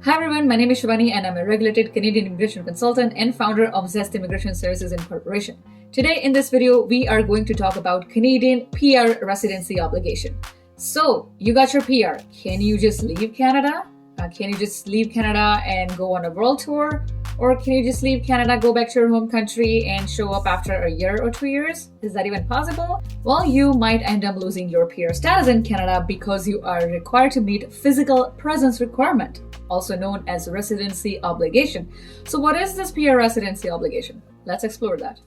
Hi everyone, my name is Shivani and I'm a regulated Canadian immigration consultant and founder of Zest Immigration Services Incorporation. Today in this video, we are going to talk about Canadian PR residency obligation. So, you got your PR. Can you just leave Canada? Can you just leave Canada and go on a world tour? Or can you just leave Canada, go back to your home country and show up after a year or 2 years? Is that even possible? Well, you might end up losing your PR status in Canada because you are required to meet physical presence requirement, also known as residency obligation. So what is this PR residency obligation? Let's explore that.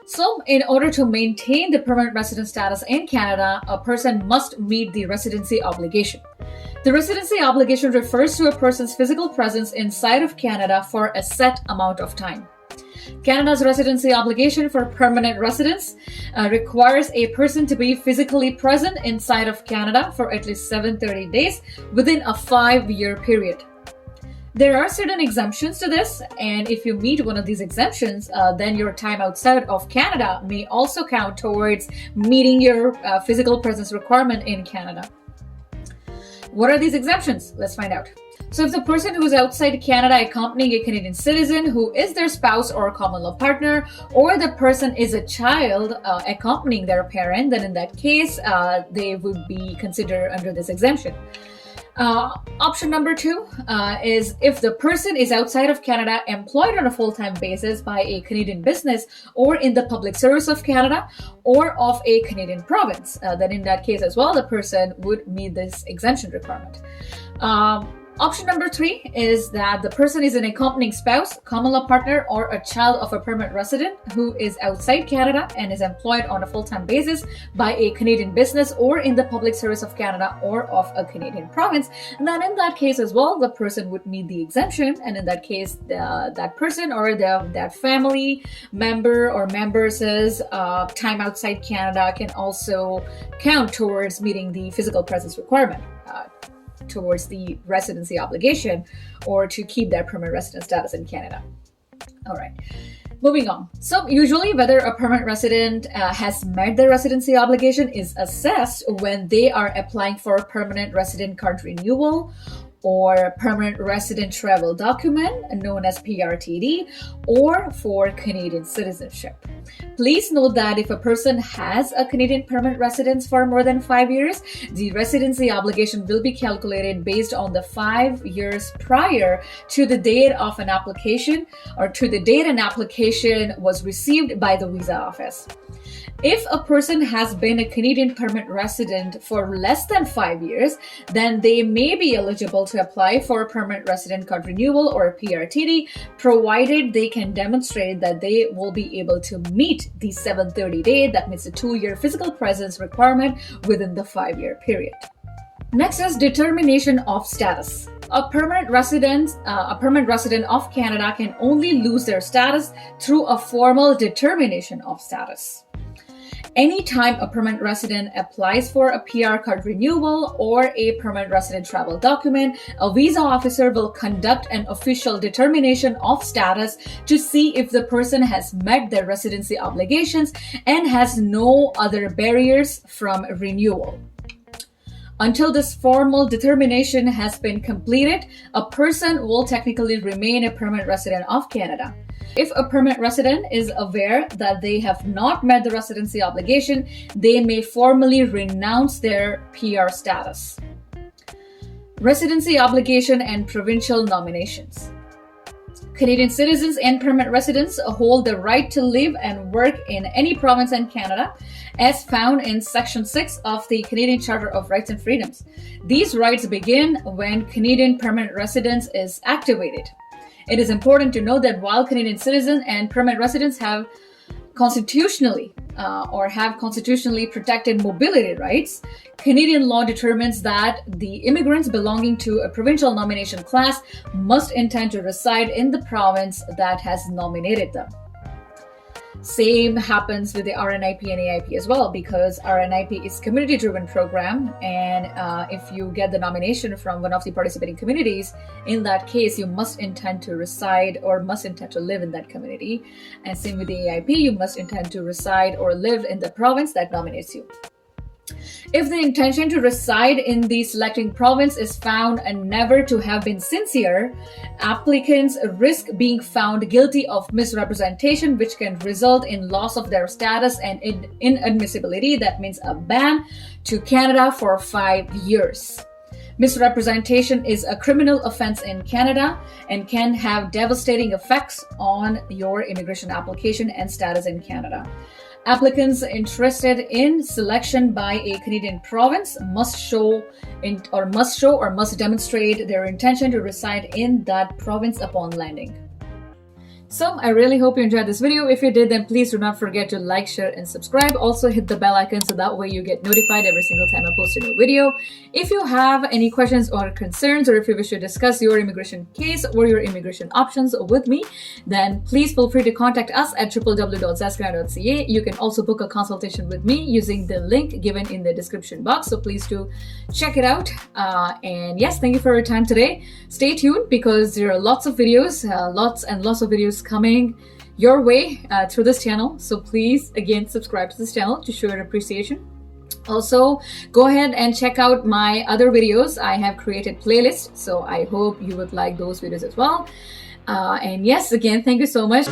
So, in order to maintain the permanent resident status in Canada, a person must meet the residency obligation. The residency obligation refers to a person's physical presence inside of Canada for a set amount of time. Canada's residency obligation for permanent residents requires a person to be physically present inside of Canada for at least 730 days within a 5-year period. There are certain exemptions to this, and if you meet one of these exemptions, then your time outside of Canada may also count towards meeting your physical presence requirement in Canada. What are these exemptions? Let's find out. So if the person who is outside Canada accompanying a Canadian citizen who is their spouse or common law partner, or the person is a child accompanying their parent, then in that case, they would be considered under this exemption. Option number 2 is if the person is outside of Canada employed on a full-time basis by a Canadian business or in the public service of Canada or of a Canadian province. Then in that case as well, the person would meet this exemption requirement. Option number 3 is that the person is an accompanying spouse, common law partner, or a child of a permanent resident who is outside Canada and is employed on a full-time basis by a Canadian business or in the public service of Canada or of a Canadian province. And then in that case as well, the person would meet the exemption. And in that case, that person or that family member or members' time outside Canada can also count towards meeting the physical presence requirement. Towards the residency obligation or to keep their permanent resident status in Canada. All right, moving on. So usually whether a permanent resident has met their residency obligation is assessed when they are applying for a permanent resident card renewal or permanent resident travel document known as PRTD, or for Canadian citizenship. Please note that if a person has a Canadian permanent residence for more than 5 years, the residency obligation will be calculated based on the 5 years prior to the date of an application or to the date an application was received by the visa office. If a person has been a Canadian permanent resident for less than 5 years, then they may be eligible to apply for a permanent resident card renewal or a PRTD, provided they can demonstrate that they will be able to meet the 730-day, that means the 2-year physical presence requirement within the 5-year period. Next is determination of status. A permanent resident of Canada can only lose their status through a formal determination of status. Anytime a permanent resident applies for a PR card renewal or a permanent resident travel document, a visa officer will conduct an official determination of status to see if the person has met their residency obligations and has no other barriers from renewal. Until this formal determination has been completed, a person will technically remain a permanent resident of Canada. If a permanent resident is aware that they have not met the residency obligation, they may formally renounce their PR status. Residency obligation and provincial nominations. Canadian citizens and permanent residents hold the right to live and work in any province in Canada, as found in Section 6 of the Canadian Charter of Rights and Freedoms. These rights begin when Canadian permanent residence is activated. It is important to note that while Canadian citizens and permanent residents have constitutionally protected mobility rights, Canadian law determines that the immigrants belonging to a provincial nomination class must intend to reside in the province that has nominated them. Same happens with the RNIP and AIP as well, because RNIP is community-driven program, and if you get the nomination from one of the participating communities, in that case you must intend to reside or must intend to live in that community. And same with the AIP, you must intend to reside or live in the province that nominates you. If the intention to reside in the selecting province is found and never to have been sincere, applicants risk being found guilty of misrepresentation, which can result in loss of their status and inadmissibility. That means a ban to Canada for 5 years. Misrepresentation is a criminal offense in Canada and can have devastating effects on your immigration application and status in Canada. Applicants interested in selection by a Canadian province must demonstrate their intention to reside in that province upon landing. So I really hope you enjoyed this video. If you did, then please do not forget to like, share, and subscribe. Also hit the bell icon so that way you get notified every single time I post a new video. If you have any questions or concerns, or if you wish to discuss your immigration case or your immigration options with me, then please feel free to contact us at www.zaskia.ca. You can also book a consultation with me using the link given in the description box. So please do check it out. And yes, thank you for your time today. Stay tuned because there are lots of videos, lots and lots of videos coming your way through this channel. So please again subscribe to this channel to show your appreciation. Also, go ahead and check out my other videos. I have created playlists, so I hope you would like those videos as well. And yes, again, thank you so much.